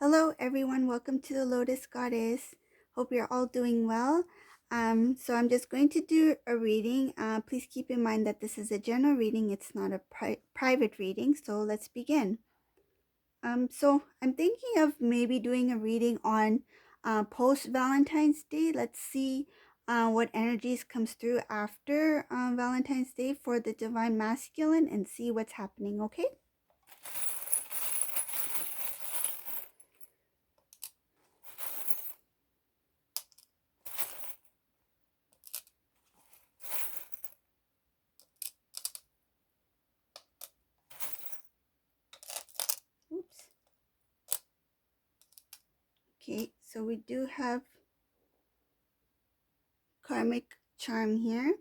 Hello everyone, welcome to the Lotus Goddess. Hope you're all doing well. So I'm just going to do a reading. Please keep in mind that this is a general reading, it's not a private reading. So let's begin. So I'm thinking of maybe doing a reading on post Valentine's Day. Let's see what energies comes through after Valentine's Day for the Divine Masculine and see what's happening, okay? Oops. Okay, so we do have karmic charm here.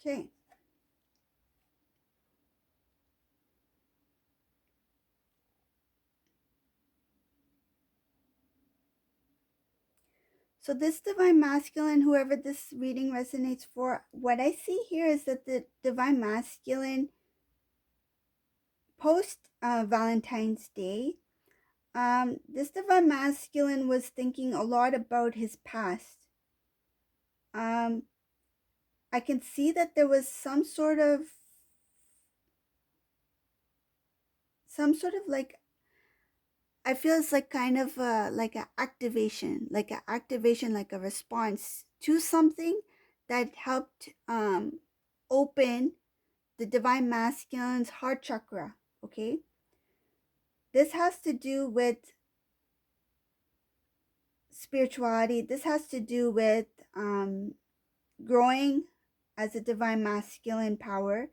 Okay. So this divine masculine, whoever this reading resonates for, what I see here is that the divine masculine post Valentine's Day, this divine masculine was thinking a lot about his past. I can see that there was some sort of like, I feel it's like kind of like an activation, like like a response to something that helped open the divine masculine's heart chakra. Okay, this has to do with spirituality. This has to do with growing as a divine masculine power.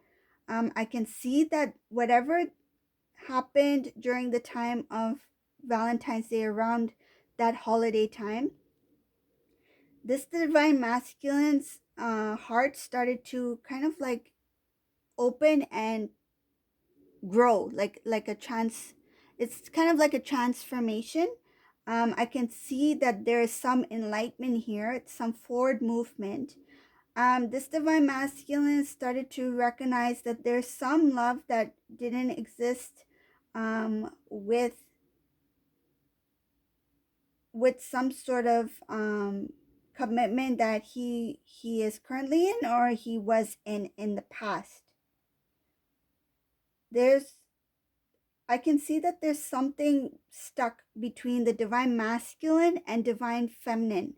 I can see that whatever happened during the time of Valentine's Day, around that holiday time, this divine masculine's heart started to kind of like open and grow, like a trans, it's kind of like a transformation. I can see that there is some enlightenment here. It's some forward movement. This divine masculine started to recognize that there's some love that didn't exist with some sort of commitment that he is currently in, or he was in the past. There's, I can see that there's something stuck between the divine masculine and divine feminine.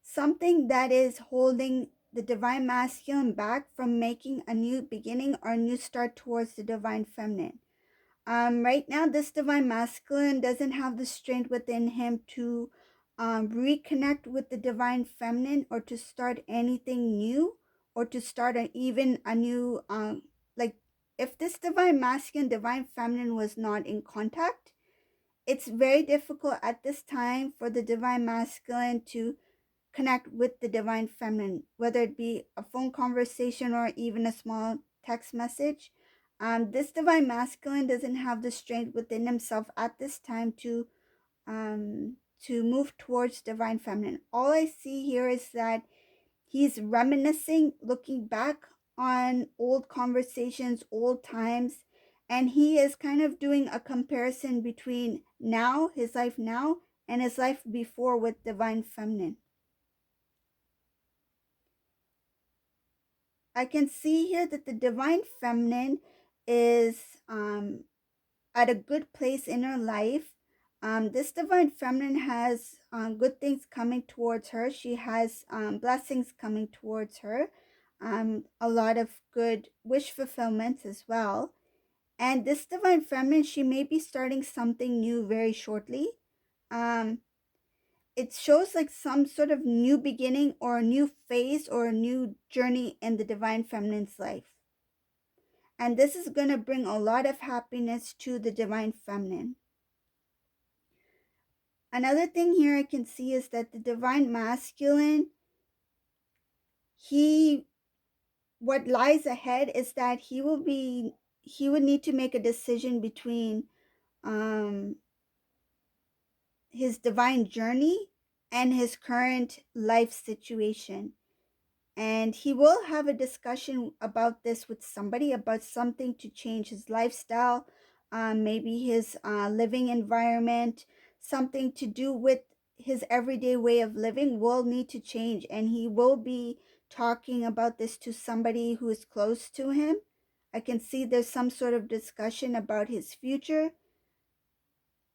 Something that is holding the divine masculine back from making a new beginning or a new start towards the divine feminine. Right now, this divine masculine doesn't have the strength within him to reconnect with the divine feminine, or to start anything new, or to start even a new, like, if this divine masculine, divine feminine was not in contact, it's very difficult at this time for the divine masculine to connect with the divine feminine, whether it be a phone conversation or even a small text message. This divine masculine doesn't have the strength within himself at this time to move towards divine feminine. All I see here is that he's reminiscing, looking back on old conversations, old times, and he is kind of doing a comparison between now, his life now, and his life before with divine feminine. I can see here that the divine feminine is at a good place in her life. This divine feminine has good things coming towards her. She has blessings coming towards her. A lot of good wish fulfillments as well. And this divine feminine, she may be starting something new very shortly. Um, it shows like some sort of new beginning or a new phase or a new journey in the divine feminine's life. And this is going to bring a lot of happiness to the divine feminine. Another thing here I can see is that the divine masculine, what lies ahead is that he would need to make a decision between um his divine journey and his current life situation. And he will have a discussion about this with somebody, about something to change his lifestyle, maybe his living environment, something to do with his everyday way of living will need to change. And he will be talking about this to somebody who is close to him. I can see there's some sort of discussion about his future.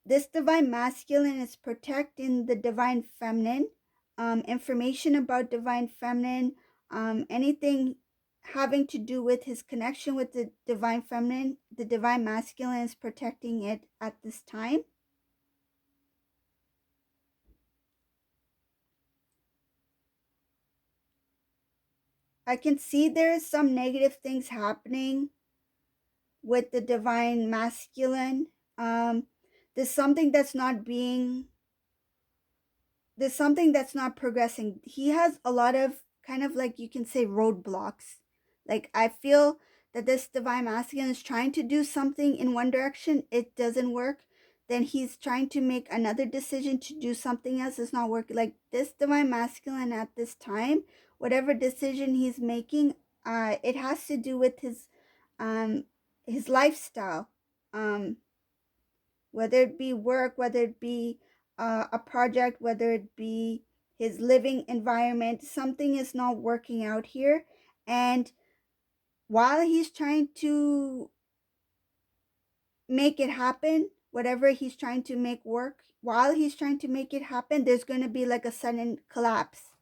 This divine masculine is protecting the divine feminine. Information about divine feminine, anything having to do with his connection with the divine feminine, the divine masculine is protecting it at this time. I can see there is some negative things happening with the divine masculine. There's something that's not being there's something that's not progressing. He has a lot of kind of like, you can say, roadblocks. Like, I feel that this divine masculine is trying to do something in one direction, it doesn't work. Then he's trying to make another decision to do something else, it's not working. Like, this divine masculine at this time, whatever decision he's making, it has to do with his lifestyle. Whether it be work, whether it be a project, whether it be his living environment, something is not working out here. And while he's trying to make it happen, whatever he's trying to make work, while he's trying to make it happen, there's going to be like a sudden collapse.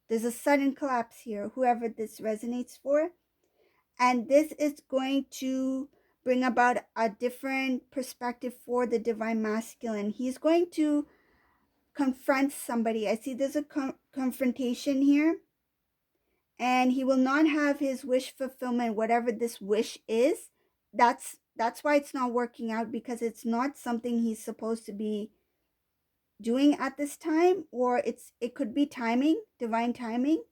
There's a sudden collapse here, whoever this resonates for. And this is going to bring about a different perspective for the divine masculine. He's going to confront somebody. I see there's a confrontation here. And he will not have his wish fulfillment, whatever this wish is. That's why it's not working out, because it's not something he's supposed to be doing at this time. Or it could be timing, divine timing,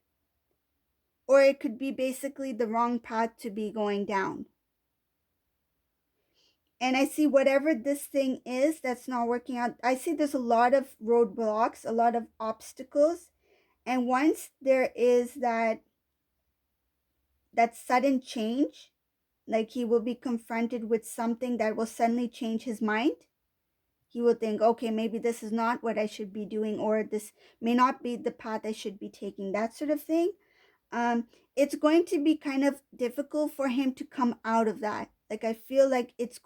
or it could be basically the wrong path to be going down. And I see whatever this thing is that's not working out, I see there's a lot of roadblocks, a lot of obstacles. And once there is that sudden change, like he will be confronted with something that will suddenly change his mind, he will think, okay, maybe this is not what I should be doing, or this may not be the path I should be taking, that sort of thing. It's going to be kind of difficult for him to come out of that. Like, I feel like it's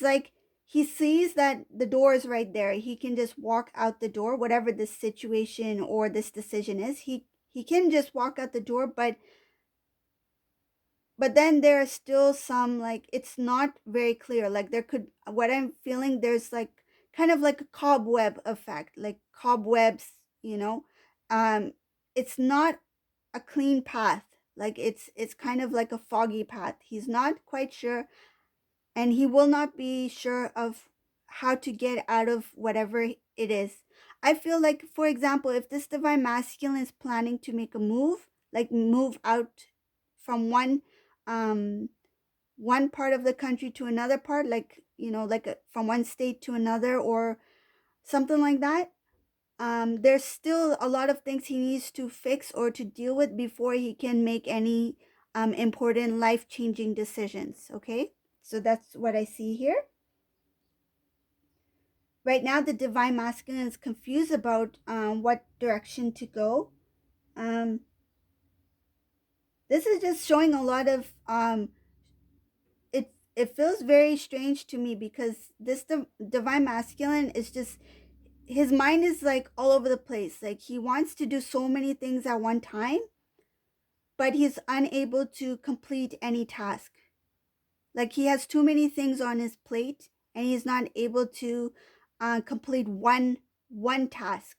like he sees that the door is right there. He can just walk out the door, whatever this situation or this decision is. He can just walk out the door, but then there are still some, like, it's not very clear. Like, what I'm feeling, there's like kind of like a cobweb effect, like cobwebs, you know. It's not a clean path. Like, it's kind of like a foggy path. He's not quite sure, and he will not be sure of how to get out of whatever it is. I feel like, for example, if this divine masculine is planning to make a move, like move out from one part of the country to another part, like, from one state to another, or something like that, there's still a lot of things he needs to fix or to deal with before he can make any important life-changing decisions. Okay, so that's what I see here. Right now, the divine masculine is confused about what direction to go. um, this is just showing a lot of it feels very strange to me, because this divine masculine is just, his mind is like all over the place. Like, he wants to do so many things at one time, but he's unable to complete any task. Like, he has too many things on his plate, and he's not able to complete one task.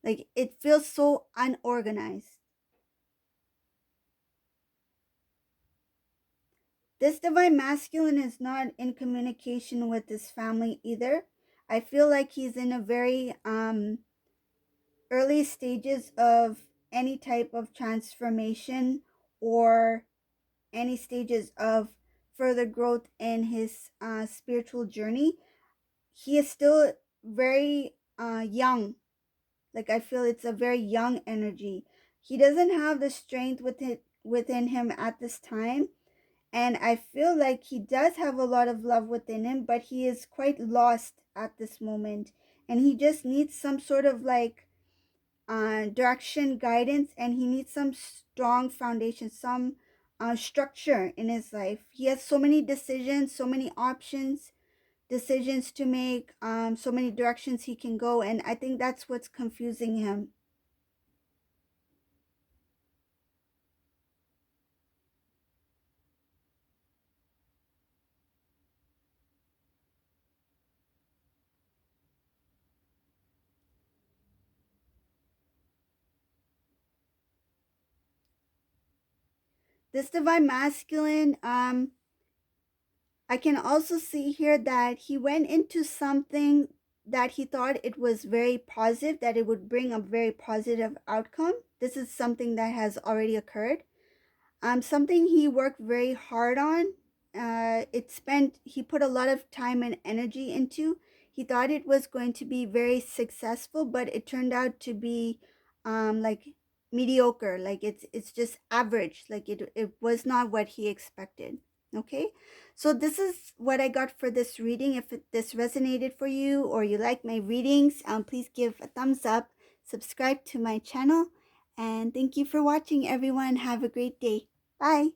Like it feels so unorganized. This divine masculine is not in communication with his family either. I feel like he's in a very early stages of any type of transformation or any stages of further growth in his spiritual journey. He is still very young. Like I feel it's a very young energy. He doesn't have the strength within him at this time. And I feel like he does have a lot of love within him, but he is quite lost at this moment. And he just needs some sort of like direction, guidance, and he needs some strong foundation, some structure in his life. He has so many decisions, so many options, decisions to make, so many directions he can go, and I think that's what's confusing him. This divine masculine, I can also see here that he went into something that he thought it was very positive, that it would bring a very positive outcome. This is something that has already occurred. Something he worked very hard on. He put a lot of time and energy into. He thought it was going to be very successful, but it turned out to be like mediocre. Like it's just average. Like it was not what he expected. Okay, so this is what I got for this reading. If this resonated for you or you like my readings, please give a thumbs up, subscribe to my channel, and thank you for watching, everyone. Have a great day. Bye.